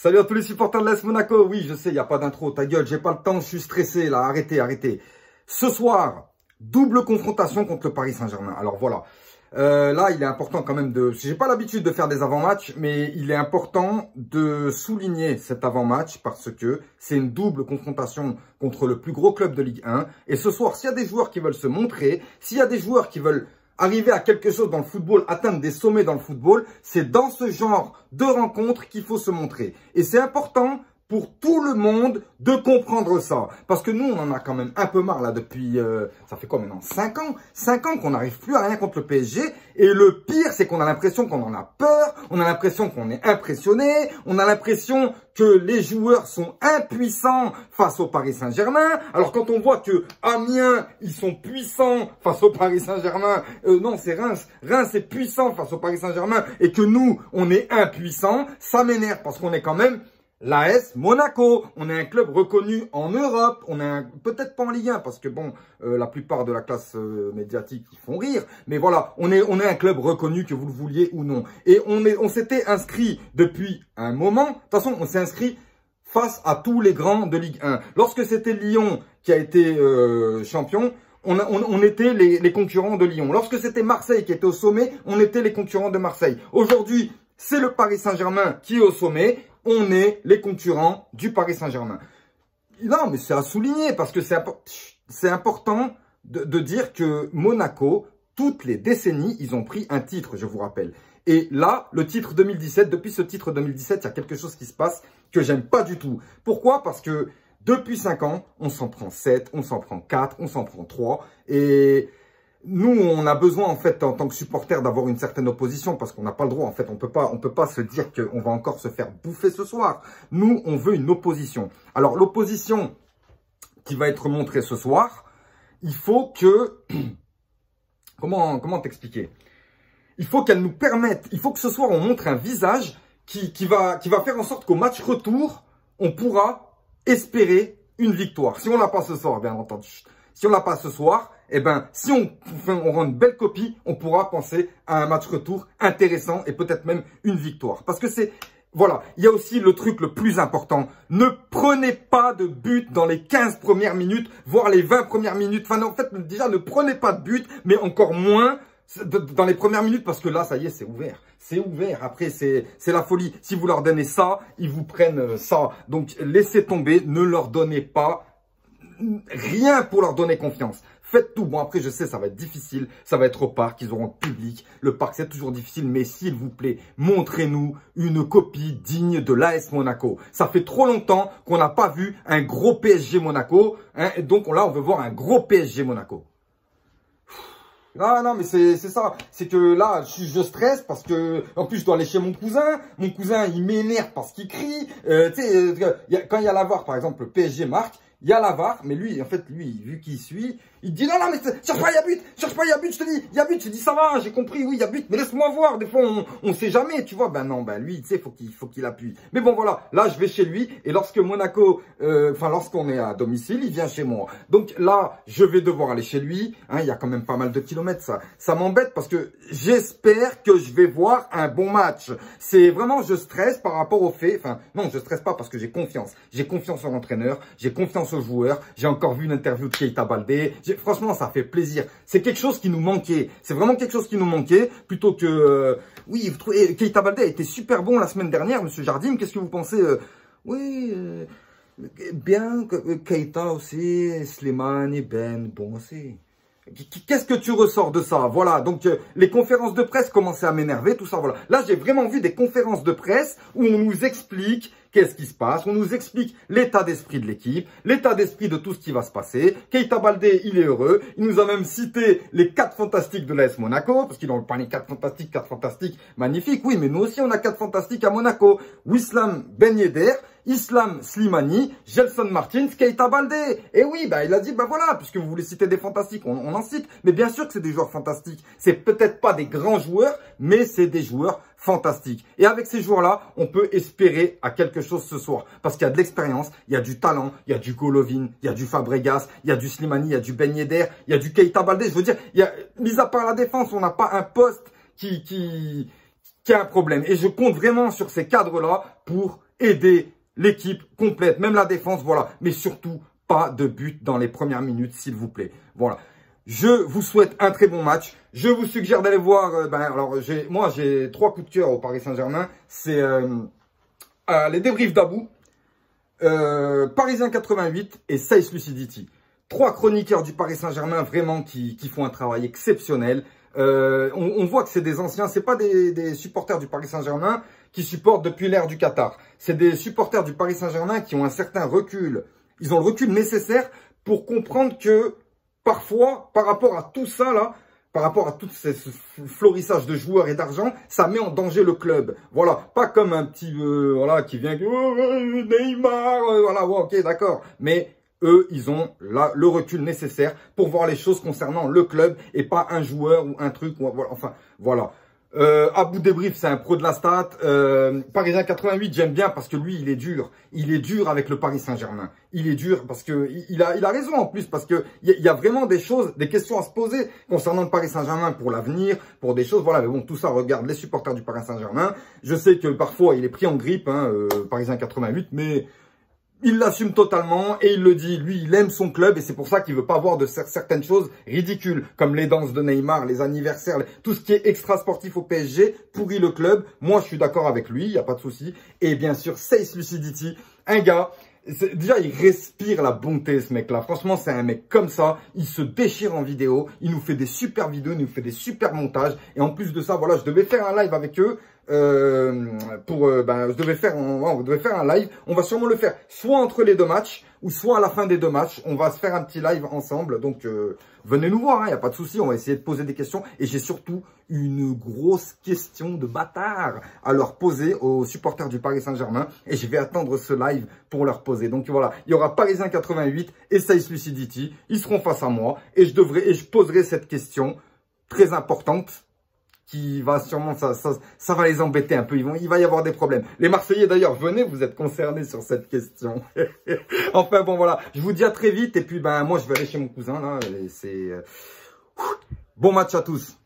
Salut à tous les supporters de l'AS Monaco. Oui, je sais, il n'y a pas d'intro. Ta gueule, j'ai pas le temps, je suis stressé là. Arrêtez, arrêtez. Ce soir, double confrontation contre le Paris Saint-Germain. Alors voilà. Là, il est important quand même de... J'ai pas l'habitude de faire des avant-matchs, mais il est important de souligner cet avant-match parce que c'est une double confrontation contre le plus gros club de Ligue 1. Et ce soir, s'il y a des joueurs qui veulent se montrer, s'il y a des joueurs qui veulent arriver à quelque chose dans le football, atteindre des sommets dans le football, c'est dans ce genre de rencontres qu'il faut se montrer. Et c'est important pour tout le monde de comprendre ça. Parce que nous, on en a quand même un peu marre là depuis, ça fait quoi maintenant, 5 ans 5 ans qu'on n'arrive plus à rien contre le PSG. Et le pire, c'est qu'on a l'impression qu'on en a peur, on a l'impression qu'on est impressionné, on a l'impression que les joueurs sont impuissants face au Paris Saint-Germain. Alors quand on voit que Amiens, ils sont puissants face au Paris Saint-Germain, non, c'est Reims. Reims est puissant face au Paris Saint-Germain et que nous, on est impuissants, ça m'énerve parce qu'on est quand même l'AS Monaco, on est un club reconnu en Europe, on est peut-être pas en Ligue 1 parce que bon, la plupart de la classe médiatique ils font rire, mais voilà, on est un club reconnu que vous le vouliez ou non. Et on s'était inscrit depuis un moment, de toute façon on s'est inscrit face à tous les grands de Ligue 1. Lorsque c'était Lyon qui a été champion, on était les concurrents de Lyon. Lorsque c'était Marseille qui était au sommet, on était les concurrents de Marseille. Aujourd'hui, c'est le Paris Saint-Germain qui est au sommet. On est les concurrents du Paris Saint-Germain. Non, mais c'est à souligner parce que c'est important de dire que Monaco, toutes les décennies, ils ont pris un titre, je vous rappelle. Et là, le titre 2017, depuis ce titre 2017, il y a quelque chose qui se passe que j'aime pas du tout. Pourquoi? Parce que depuis 5 ans, on s'en prend 7, on s'en prend 4, on s'en prend 3. Et nous, on a besoin, en fait, en tant que supporter, d'avoir une certaine opposition parce qu'on n'a pas le droit. En fait, on peut pas se dire qu'on va encore se faire bouffer ce soir. Nous, on veut une opposition. Alors, l'opposition qui va être montrée ce soir, il faut que... Comment t'expliquer? Il faut qu'elle nous permette, il faut que ce soir, on montre un visage qui va faire en sorte qu'au match retour, on pourra espérer une victoire. Si on l'a pas ce soir, bien entendu. Si on l'a pas ce soir, eh ben, si on rend une belle copie, on pourra penser à un match retour intéressant et peut-être même une victoire. Parce que c'est, voilà, il y a aussi le truc le plus important. Ne prenez pas de but dans les 15 premières minutes, voire les 20 premières minutes. Enfin, en fait, déjà, ne prenez pas de but, mais encore moins dans les premières minutes parce que là, ça y est, c'est ouvert. C'est ouvert. Après, c'est la folie. Si vous leur donnez ça, ils vous prennent ça. Donc, laissez tomber. Ne leur donnez pas rien pour leur donner confiance. Faites tout. Bon, après, je sais, ça va être difficile. Ça va être au parc. Ils auront le public. Le parc, c'est toujours difficile. Mais s'il vous plaît, montrez-nous une copie digne de l'AS Monaco. Ça fait trop longtemps qu'on n'a pas vu un gros PSG Monaco. Hein, et donc, là, on veut voir un gros PSG Monaco. Non, mais c'est ça. C'est que là, je stresse parce que, en plus, je dois aller chez mon cousin. Mon cousin, il m'énerve parce qu'il crie. Tu sais, quand il y a la VAR, par exemple, le PSG marque. Il y a la VAR, mais lui, en fait, lui, vu qu'il suit, il dit non, mais cherche pas, il y a but, cherche pas, il y a but, je te dis, il y a but, je te dis ça va, j'ai compris, oui, il y a but, mais laisse-moi voir, des fois, on sait jamais, tu vois, ben non, ben lui, tu sais, faut qu'il appuie. Mais bon, voilà, là, je vais chez lui, et lorsque Monaco, lorsqu'on est à domicile, il vient chez moi. Donc là, je vais devoir aller chez lui, hein, il y a quand même pas mal de kilomètres, ça m'embête parce que j'espère que je vais voir un bon match. C'est vraiment, je stresse par rapport au fait, non, je stresse pas parce que j'ai confiance en l'entraîneur, j'ai confiance aux joueurs. J'ai encore vu une interview de Keita Baldé. Franchement, ça fait plaisir. C'est quelque chose qui nous manquait. C'est vraiment quelque chose qui nous manquait. Plutôt que... oui, vous trouvez, Keita Baldé a été super bon la semaine dernière, Monsieur Jardim. Qu'est-ce que vous pensez oui, bien. Keita aussi, Slimani, Ben, bon aussi. Qu'est-ce que tu ressors de ça? Voilà, donc les conférences de presse commençaient à m'énerver, tout ça, voilà. Là, j'ai vraiment vu des conférences de presse où on nous explique qu'est-ce qui se passe, on nous explique l'état d'esprit de l'équipe, l'état d'esprit de tout ce qui va se passer. Keita Baldé, il est heureux. Il nous a même cité les 4 fantastiques de l'AS Monaco, parce qu'ils ont parlé 4 fantastiques, magnifiques. Oui, mais nous aussi, on a 4 fantastiques à Monaco. Wissam Ben Yedder, Islam Slimani, Gelson Martins, Keita Baldé. Et oui, bah, il a dit, bah voilà, puisque vous voulez citer des fantastiques, on en cite. Mais bien sûr que c'est des joueurs fantastiques. C'est peut-être pas des grands joueurs, mais c'est des joueurs fantastiques. Et avec ces joueurs-là, on peut espérer à quelque chose ce soir. Parce qu'il y a de l'expérience, il y a du talent, il y a du Golovin, il y a du Fabregas, il y a du Slimani, il y a du Ben Yedder, il y a du Keita Baldé. Je veux dire, mis à part la défense, on n'a pas un poste qui qu'il y a un problème. Et je compte vraiment sur ces cadres-là pour aider l'équipe complète, même la défense, voilà. Mais surtout, pas de but dans les premières minutes, s'il vous plaît. Voilà. Je vous souhaite un très bon match. Je vous suggère d'aller voir, alors moi j'ai 3 coups de cœur au Paris Saint-Germain. C'est les débriefs d'Abou, Parisien 88 et Saiss Lucidity. 3 chroniqueurs du Paris Saint-Germain vraiment qui font un travail exceptionnel. On voit que c'est des anciens, c'est pas des supporters du Paris Saint-Germain qui supportent depuis l'ère du Qatar. C'est des supporters du Paris Saint-Germain qui ont un certain recul. Ils ont le recul nécessaire pour comprendre que parfois, par rapport à tout ça là, par rapport à tout ce florissage de joueurs et d'argent, ça met en danger le club. Voilà, pas comme un petit voilà qui vient Neymar, voilà, ouais, ok, d'accord. Mais eux, ils ont là le recul nécessaire pour voir les choses concernant le club et pas un joueur ou un truc. Ou, voilà, enfin, voilà. Abou Débrief, c'est un pro de la stat. Parisien 88, j'aime bien parce que lui, il est dur. Il est dur avec le Paris Saint-Germain. Il est dur parce que il a raison en plus parce que il y a vraiment des choses, des questions à se poser concernant le Paris Saint-Germain pour l'avenir, pour des choses. Voilà, mais bon, tout ça regarde les supporters du Paris Saint-Germain. Je sais que parfois il est pris en grippe, hein, Parisien 88, mais il l'assume totalement et il le dit, lui, il aime son club et c'est pour ça qu'il veut pas voir de certaines choses ridicules, comme les danses de Neymar, les anniversaires, tout ce qui est extra sportif au PSG, pourrit le club. Moi, je suis d'accord avec lui, il n'y a pas de souci. Et bien sûr, Saiss Lucidity, un gars, déjà, il respire la bonté, ce mec-là. Franchement, c'est un mec comme ça. Il se déchire en vidéo. Il nous fait des super vidéos, il nous fait des super montages. Et en plus de ça, voilà, je devais faire un live avec eux. On devait faire un live. On va sûrement le faire soit entre les 2 matchs ou soit à la fin des 2 matchs. On va se faire un petit live ensemble. Donc, venez nous voir, il n'y a pas de souci. On va essayer de poser des questions. Et j'ai surtout une grosse question de bâtard à leur poser aux supporters du Paris Saint-Germain. Et je vais attendre ce live pour leur poser. Donc voilà, il y aura Parisien 88 et Saiss Lucidity. Ils seront face à moi. Et je poserai cette question très importante qui va sûrement, ça va les embêter un peu. Il va y avoir des problèmes. Les Marseillais d'ailleurs, venez, vous êtes concernés sur cette question. Enfin bon voilà, je vous dis à très vite. Et puis moi je vais aller chez mon cousin là. Bon match à tous.